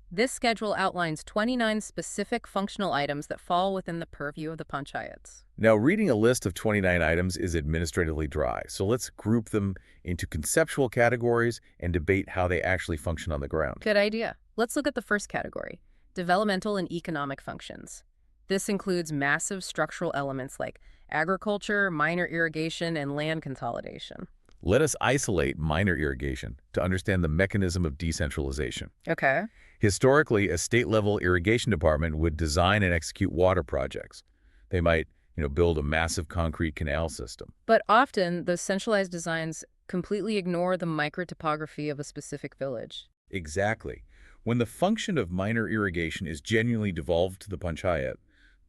Speaker 1: This schedule outlines 29 specific functional items that fall within the purview of the Panchayats.
Speaker 2: Now, reading a list of 29 items is administratively dry, so let's group them into conceptual categories and debate how they actually function on the ground.
Speaker 1: Good idea. Let's look at the first category, developmental and economic functions. This includes massive structural elements like agriculture, minor irrigation, and land consolidation.
Speaker 2: Let us isolate minor irrigation to understand the mechanism of decentralization.
Speaker 1: Okay.
Speaker 2: Historically, a state-level irrigation department would design and execute water projects. They might, build a massive concrete canal system.
Speaker 1: But often, those centralized designs completely ignore the microtopography of a specific village.
Speaker 2: Exactly. When the function of minor irrigation is genuinely devolved to the panchayat,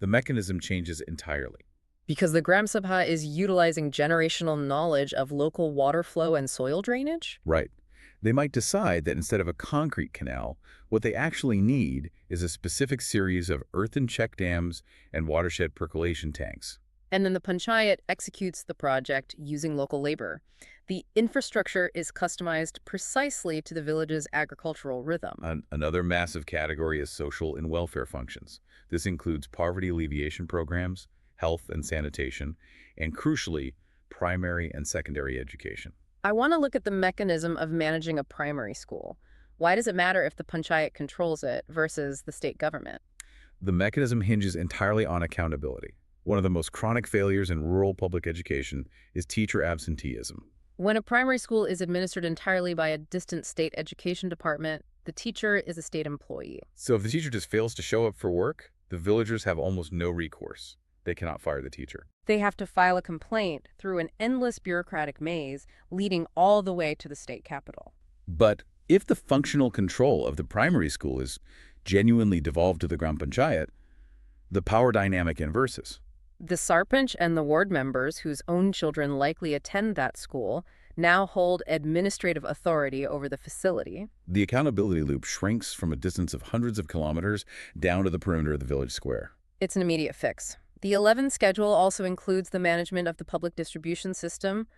Speaker 2: the mechanism changes entirely.
Speaker 1: Because the Gram Sabha is utilizing generational knowledge of local water flow and soil drainage?
Speaker 2: Right. They might decide that instead of a concrete canal, what they actually need is a specific series of earthen check dams and watershed percolation tanks.
Speaker 1: And then the panchayat executes the project using local labor. The infrastructure is customized precisely to the village's agricultural rhythm.
Speaker 2: Another massive category is social and welfare functions. This includes poverty alleviation programs, health and sanitation, and crucially, primary and secondary education.
Speaker 1: I want to look at the mechanism of managing a primary school. Why does it matter if the panchayat controls it versus the state government?
Speaker 2: The mechanism hinges entirely on accountability. One of the most chronic failures in rural public education is teacher absenteeism.
Speaker 1: When a primary school is administered entirely by a distant state education department, the teacher is a state employee.
Speaker 2: So if the teacher just fails to show up for work, the villagers have almost no recourse. They cannot fire the teacher.
Speaker 1: They have to file a complaint through an endless bureaucratic maze leading all the way to the state capital.
Speaker 2: But if the functional control of the primary school is genuinely devolved to the Gram Panchayat, the power dynamic inverses.
Speaker 1: The sarpanch and the ward members, whose own children likely attend that school, now hold administrative authority over the facility.
Speaker 2: The accountability loop shrinks from a distance of hundreds of kilometers down to the perimeter of the village square.
Speaker 1: It's an immediate fix. The 11th Schedule also includes the management of the public distribution system,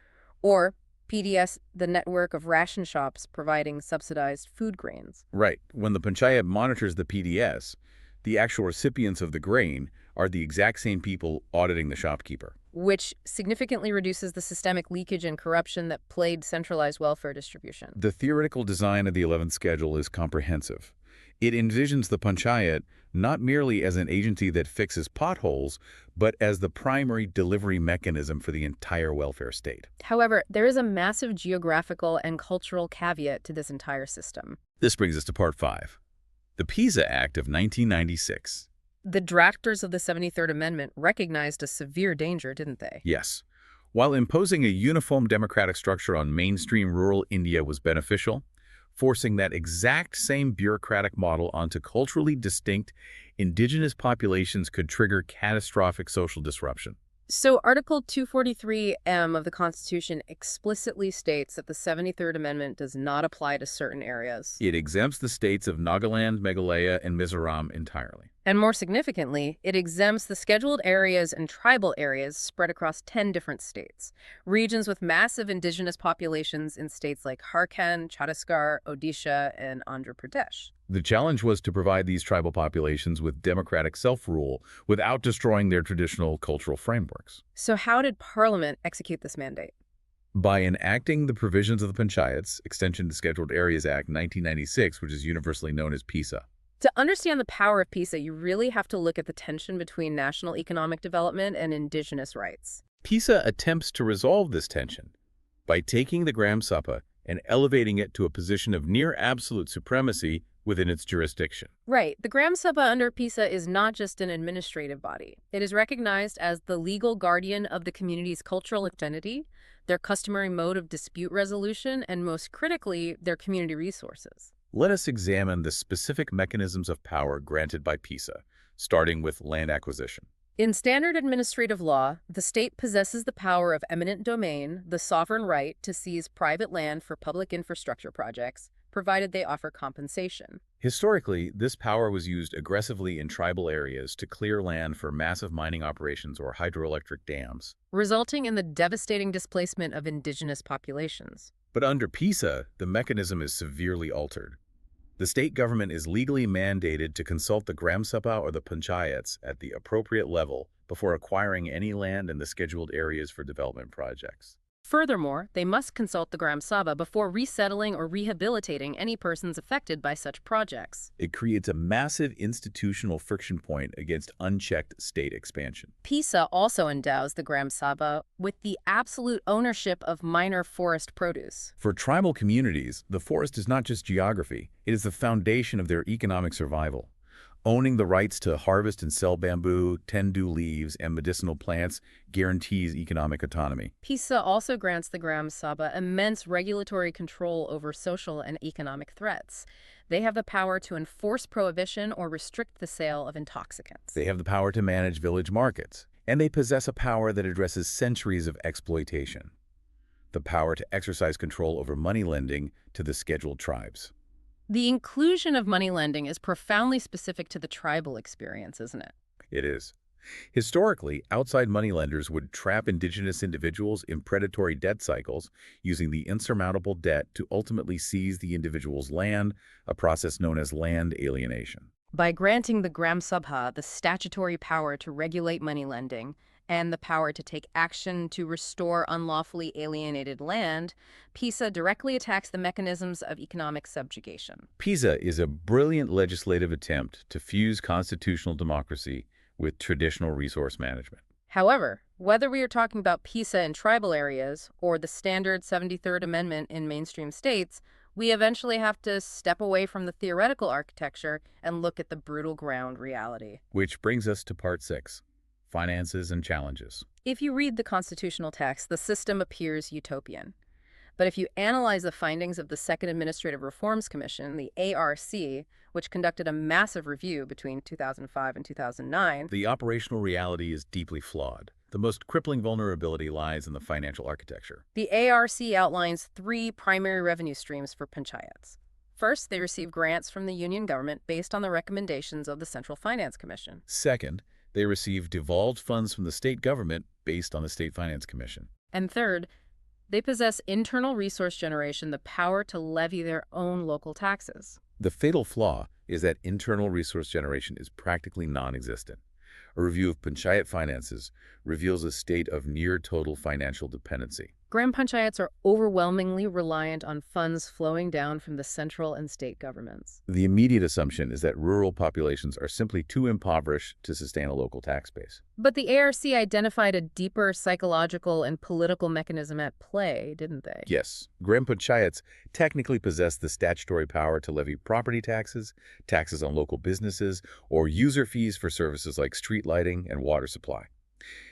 Speaker 1: or PDS, the network of ration shops providing subsidized food grains.
Speaker 2: Right. When the panchayat monitors the PDS, the actual recipients of the grain are the exact same people auditing the shopkeeper.
Speaker 1: Which significantly reduces the systemic leakage and corruption that plagued centralized welfare distribution.
Speaker 2: The theoretical design of the 11th Schedule is comprehensive. It envisions the panchayat not merely as an agency that fixes potholes, but as the primary delivery mechanism for the entire welfare state.
Speaker 1: However, there is a massive geographical and cultural caveat to this entire system.
Speaker 2: This brings us to Part 5, the PISA Act of 1996.
Speaker 1: The drafters of the 73rd Amendment recognized a severe danger, didn't they?
Speaker 2: Yes. While imposing a uniform democratic structure on mainstream rural India was beneficial, forcing that exact same bureaucratic model onto culturally distinct indigenous populations could trigger catastrophic social disruption.
Speaker 1: So Article 243M of the Constitution explicitly states that the 73rd Amendment does not apply to certain areas.
Speaker 2: It exempts the states of Nagaland, Meghalaya, and Mizoram entirely.
Speaker 1: And more significantly, it exempts the scheduled areas and tribal areas spread across 10 different states, regions with massive indigenous populations in states like Jharkhand, Chhattisgarh, Odisha, and Andhra Pradesh.
Speaker 2: The challenge was to provide these tribal populations with democratic self-rule without destroying their traditional cultural frameworks.
Speaker 1: So how did Parliament execute this mandate?
Speaker 2: By enacting the provisions of the Panchayats, Extension to Scheduled Areas Act 1996, which is universally known as PISA.
Speaker 1: To understand the power of PISA, you really have to look at the tension between national economic development and indigenous rights.
Speaker 2: PISA attempts to resolve this tension by taking the Gram Sabha and elevating it to a position of near absolute supremacy within its jurisdiction.
Speaker 1: Right. The Gram Sabha under PISA is not just an administrative body. It is recognized as the legal guardian of the community's cultural identity, their customary mode of dispute resolution, and most critically, their community resources.
Speaker 2: Let us examine the specific mechanisms of power granted by PISA, starting with land acquisition.
Speaker 1: In standard administrative law, the state possesses the power of eminent domain, the sovereign right to seize private land for public infrastructure projects, provided they offer compensation.
Speaker 2: Historically, this power was used aggressively in tribal areas to clear land for massive mining operations or hydroelectric dams.
Speaker 1: resulting in the devastating displacement of indigenous populations.
Speaker 2: But under PISA, the mechanism is severely altered. The state government is legally mandated to consult the Gram Sabha or the Panchayats at the appropriate level before acquiring any land in the scheduled areas for development projects.
Speaker 1: Furthermore, they must consult the Gram Sabha before resettling or rehabilitating any persons affected by such projects.
Speaker 2: It creates a massive institutional friction point against unchecked state expansion.
Speaker 1: PISA also endows the Gram Sabha with the absolute ownership of minor forest produce.
Speaker 2: For tribal communities, the forest is not just geography, it is the foundation of their economic survival. Owning the rights to harvest and sell bamboo, tendu leaves, and medicinal plants guarantees economic autonomy.
Speaker 1: PISA also grants the Gram Sabha immense regulatory control over social and economic threats. They have the power to enforce prohibition or restrict the sale of intoxicants.
Speaker 2: They have the power to manage village markets, and they possess a power that addresses centuries of exploitation. The power to exercise control over money lending to the scheduled tribes.
Speaker 1: The inclusion of money lending is profoundly specific to the tribal experience, isn't it?
Speaker 2: It is. Historically, outside moneylenders would trap indigenous individuals in predatory debt cycles, using the insurmountable debt to ultimately seize the individual's land, a process known as land alienation.
Speaker 1: By granting the Gram Sabha the statutory power to regulate money lending and the power to take action to restore unlawfully alienated land, PISA directly attacks the mechanisms of economic subjugation.
Speaker 2: PISA is a brilliant legislative attempt to fuse constitutional democracy with traditional resource management.
Speaker 1: However, whether we are talking about PISA in tribal areas or the standard 73rd Amendment in mainstream states, we eventually have to step away from the theoretical architecture and look at the brutal ground reality.
Speaker 2: Which brings us to Part 6, Finances and Challenges.
Speaker 1: If you read the constitutional text, the system appears utopian. But if you analyze the findings of the Second Administrative Reforms Commission, the ARC, which conducted a massive review between 2005 and 2009,
Speaker 2: the operational reality is deeply flawed. The most crippling vulnerability lies in the financial architecture.
Speaker 1: The ARC outlines 3 primary revenue streams for panchayats. First, they receive grants from the union government based on the recommendations of the Central Finance Commission.
Speaker 2: Second, they receive devolved funds from the state government based on the State Finance Commission.
Speaker 1: And third, they possess internal resource generation, the power to levy their own local taxes.
Speaker 2: The fatal flaw is that internal resource generation is practically non-existent. A review of panchayat finances reveals a state of near-total financial dependency.
Speaker 1: Gram panchayats are overwhelmingly reliant on funds flowing down from the central and state governments.
Speaker 2: The immediate assumption is that rural populations are simply too impoverished to sustain a local tax base.
Speaker 1: But the ARC identified a deeper psychological and political mechanism at play, didn't they?
Speaker 2: Yes, Gram panchayats technically possess the statutory power to levy property taxes, taxes on local businesses, or user fees for services like street lighting and water supply.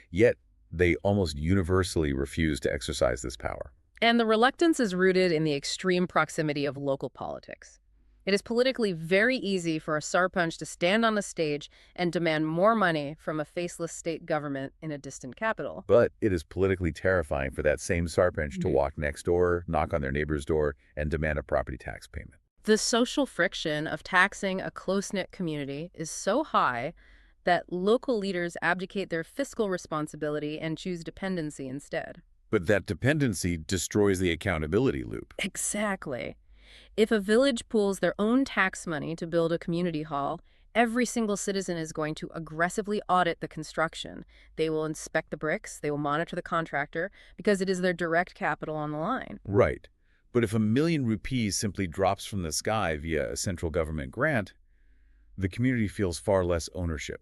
Speaker 2: Yet, they almost universally refuse to exercise this power.
Speaker 1: And the reluctance is rooted in the extreme proximity of local politics. It is politically very easy for a sarpanch to stand on a stage and demand more money from a faceless state government in a distant capital.
Speaker 2: But it is politically terrifying for that same sarpanch to walk next door, knock on their neighbor's door, and demand a property tax payment.
Speaker 1: The social friction of taxing a close-knit community is so high that local leaders abdicate their fiscal responsibility and choose dependency instead.
Speaker 2: But that dependency destroys the accountability loop.
Speaker 1: Exactly. If a village pools their own tax money to build a community hall, every single citizen is going to aggressively audit the construction. They will inspect the bricks, they will monitor the contractor, because it is their direct capital on the line.
Speaker 2: Right. But if 1,000,000 rupees simply drops from the sky via a central government grant, the community feels far less ownership.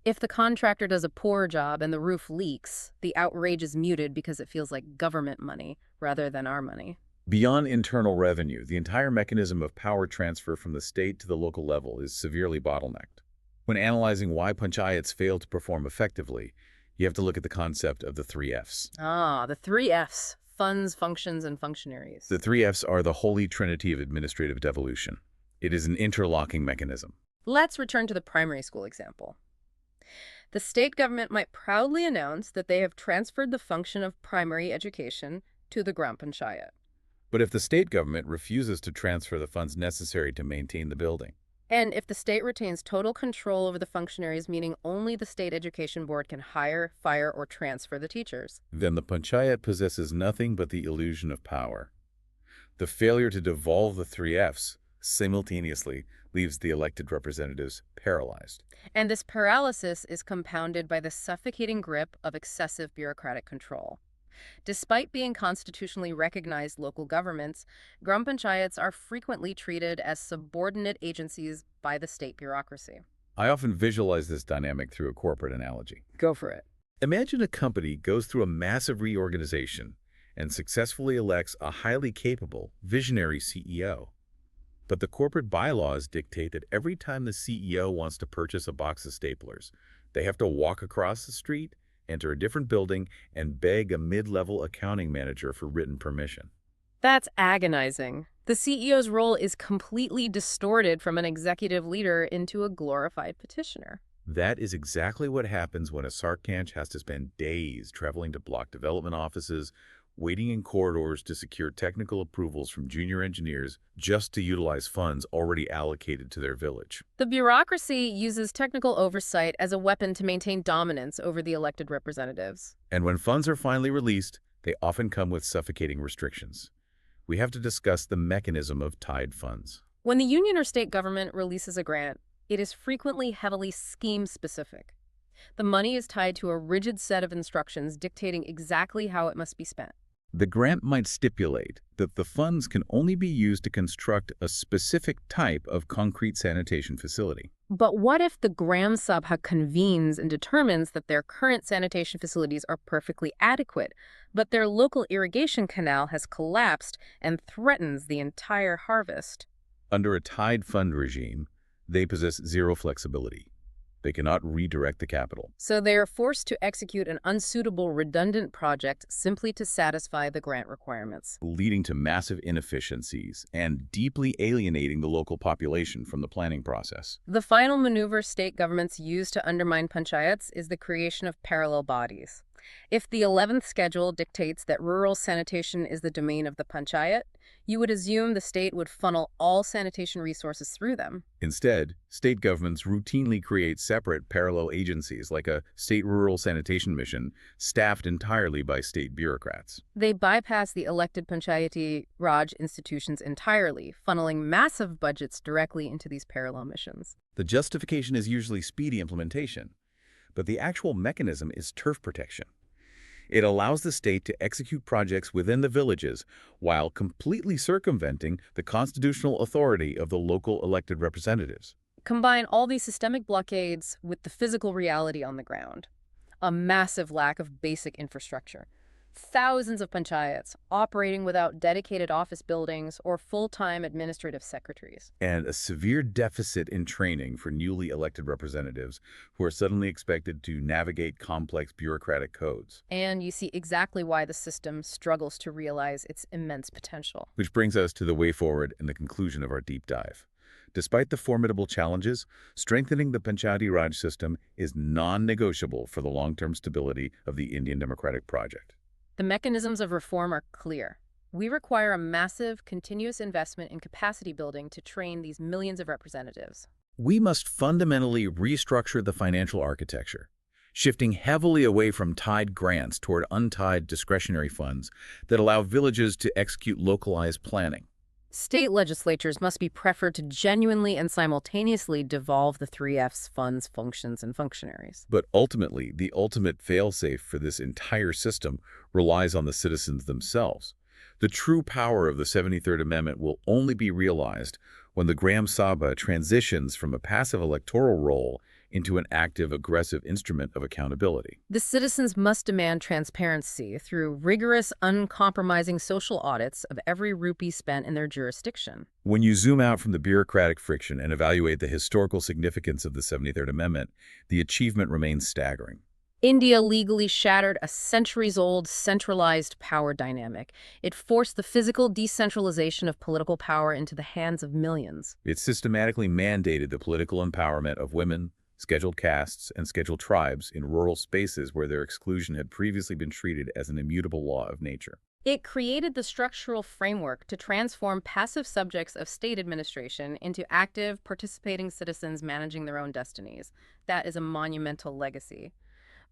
Speaker 1: If the contractor does a poor job and the roof leaks, the outrage is muted because it feels like government money rather than our money.
Speaker 2: Beyond internal revenue, the entire mechanism of power transfer from the state to the local level is severely bottlenecked. When analyzing why panchayats fail to perform effectively, you have to look at the concept of the 3 Fs.
Speaker 1: The 3 Fs: funds, functions, and functionaries.
Speaker 2: The 3 Fs are the holy trinity of administrative devolution. It is an interlocking mechanism.
Speaker 1: Let's return to the primary school example. The state government might proudly announce that they have transferred the function of primary education to the Gram Panchayat.
Speaker 2: But if the state government refuses to transfer the funds necessary to maintain the building,
Speaker 1: And if the state retains total control over the functionaries, meaning only the state education board can hire, fire, or transfer the teachers.
Speaker 2: then the panchayat possesses nothing but the illusion of power. The failure to devolve the three Fs simultaneously leaves the elected representatives paralyzed.
Speaker 1: And this paralysis is compounded by the suffocating grip of excessive bureaucratic control. Despite being constitutionally recognized local governments, Gram Panchayats are frequently treated as subordinate agencies by the state bureaucracy.
Speaker 2: I often visualize this dynamic through a corporate analogy.
Speaker 1: Go for it.
Speaker 2: Imagine a company goes through a massive reorganization and successfully elects a highly capable, visionary CEO. But the corporate bylaws dictate that every time the CEO wants to purchase a box of staplers, they have to walk across the street, enter a different building, and beg a mid-level accounting manager for written permission.
Speaker 1: That's agonizing. The CEO's role is completely distorted from an executive leader into a glorified petitioner.
Speaker 2: That is exactly what happens when a sarkanch has to spend days traveling to block development offices, waiting in corridors to secure technical approvals from junior engineers just to utilize funds already allocated to their village.
Speaker 1: The bureaucracy uses technical oversight as a weapon to maintain dominance over the elected representatives.
Speaker 2: And when funds are finally released, they often come with suffocating restrictions. We have to discuss the mechanism of tied funds.
Speaker 1: When the union or state government releases a grant, it is frequently heavily scheme-specific. The money is tied to a rigid set of instructions dictating exactly how it must be spent.
Speaker 2: The grant might stipulate that the funds can only be used to construct a specific type of concrete sanitation facility.
Speaker 1: But what if the Gram Sabha convenes and determines that their current sanitation facilities are perfectly adequate, but their local irrigation canal has collapsed and threatens the entire harvest?
Speaker 2: Under a tied fund regime, they possess zero flexibility. They cannot redirect the capital.
Speaker 1: So they are forced to execute an unsuitable, redundant project simply to satisfy the grant requirements,
Speaker 2: Leading to massive inefficiencies and deeply alienating the local population from the planning process.
Speaker 1: The final maneuver state governments use to undermine panchayats is the creation of parallel bodies. If the 11th schedule dictates that rural sanitation is the domain of the panchayat, you would assume the state would funnel all sanitation resources through them.
Speaker 2: Instead, state governments routinely create separate parallel agencies like a state rural sanitation mission staffed entirely by state bureaucrats.
Speaker 1: They bypass the elected Panchayati Raj institutions entirely, funneling massive budgets directly into these parallel missions.
Speaker 2: The justification is usually speedy implementation, but the actual mechanism is turf protection. It allows the state to execute projects within the villages while completely circumventing the constitutional authority of the local elected representatives.
Speaker 1: Combine all these systemic blockades with the physical reality on the ground. A massive lack of basic infrastructure. Thousands of panchayats operating without dedicated office buildings or full-time administrative secretaries.
Speaker 2: And a severe deficit in training for newly elected representatives who are suddenly expected to navigate complex bureaucratic codes.
Speaker 1: And you see exactly why the system struggles to realize its immense potential.
Speaker 2: Which brings us to the way forward and the conclusion of our deep dive. Despite the formidable challenges, strengthening the Panchayati Raj system is non-negotiable for the long-term stability of the Indian democratic project.
Speaker 1: The mechanisms of reform are clear. We require a massive, continuous investment in capacity building to train these millions of representatives.
Speaker 2: We must fundamentally restructure the financial architecture, shifting heavily away from tied grants toward untied discretionary funds that allow villages to execute localized planning.
Speaker 1: State legislatures must be preferred to genuinely and simultaneously devolve the 3F's funds, functions, and functionaries.
Speaker 2: But ultimately, the ultimate fail-safe for this entire system relies on the citizens themselves. The true power of the 73rd Amendment will only be realized when the Gram Sabha transitions from a passive electoral role into an active, aggressive instrument of accountability.
Speaker 1: The citizens must demand transparency through rigorous, uncompromising social audits of every rupee spent in their jurisdiction.
Speaker 2: When you zoom out from the bureaucratic friction and evaluate the historical significance of the 73rd Amendment, the achievement remains staggering.
Speaker 1: India legally shattered a centuries-old centralized power dynamic. It forced the physical decentralization of political power into the hands of millions.
Speaker 2: It systematically mandated the political empowerment of women, scheduled castes, and scheduled tribes in rural spaces where their exclusion had previously been treated as an immutable law of nature.
Speaker 1: It created the structural framework to transform passive subjects of state administration into active, participating citizens managing their own destinies. That is a monumental legacy.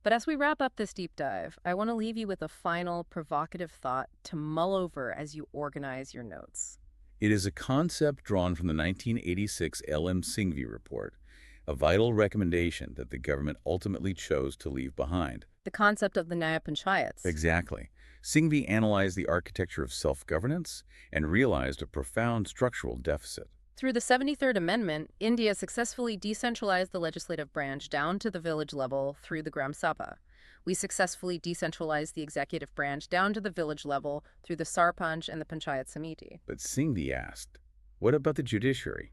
Speaker 1: But as we wrap up this deep dive, I want to leave you with a final provocative thought to mull over as you organize your notes.
Speaker 2: It is a concept drawn from the 1986 L.M. Singhvi report, a vital recommendation that the government ultimately chose to leave behind.
Speaker 1: The concept of the Nyaya Panchayats.
Speaker 2: Exactly. Singhvi analyzed the architecture of self-governance and realized a profound structural deficit.
Speaker 1: Through the 73rd Amendment, India successfully decentralized the legislative branch down to the village level through the Gram Sabha. We successfully decentralized the executive branch down to the village level through the Sarpanch and the Panchayat Samiti.
Speaker 2: But Singhvi asked, what about the judiciary?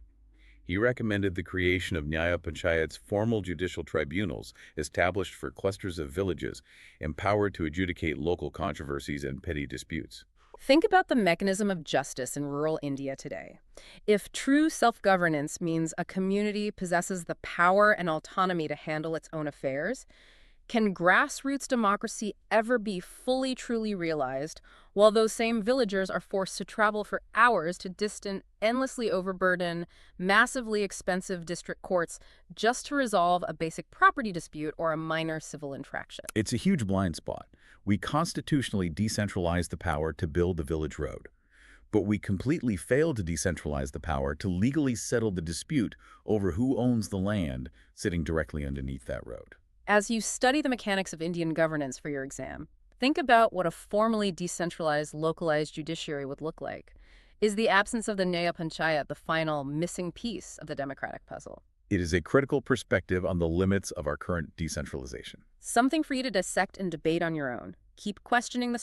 Speaker 2: He recommended the creation of Nyaya Panchayats formal judicial tribunals established for clusters of villages, empowered to adjudicate local controversies and petty disputes.
Speaker 1: Think about the mechanism of justice in rural India today. If true self-governance means a community possesses the power and autonomy to handle its own affairs, can grassroots democracy ever be fully, truly realized while those same villagers are forced to travel for hours to distant, endlessly overburdened, massively expensive district courts just to resolve a basic property dispute or a minor civil infraction?
Speaker 2: It's a huge blind spot. We constitutionally decentralized the power to build the village road, but we completely failed to decentralize the power to legally settle the dispute over who owns the land sitting directly underneath that road.
Speaker 1: As you study the mechanics of Indian governance for your exam, think about what a formally decentralized, localized judiciary would look like. Is the absence of the Nyaya Panchayat the final missing piece of the democratic puzzle?
Speaker 2: It is a critical perspective on the limits of our current decentralization.
Speaker 1: Something for you to dissect and debate on your own. Keep questioning the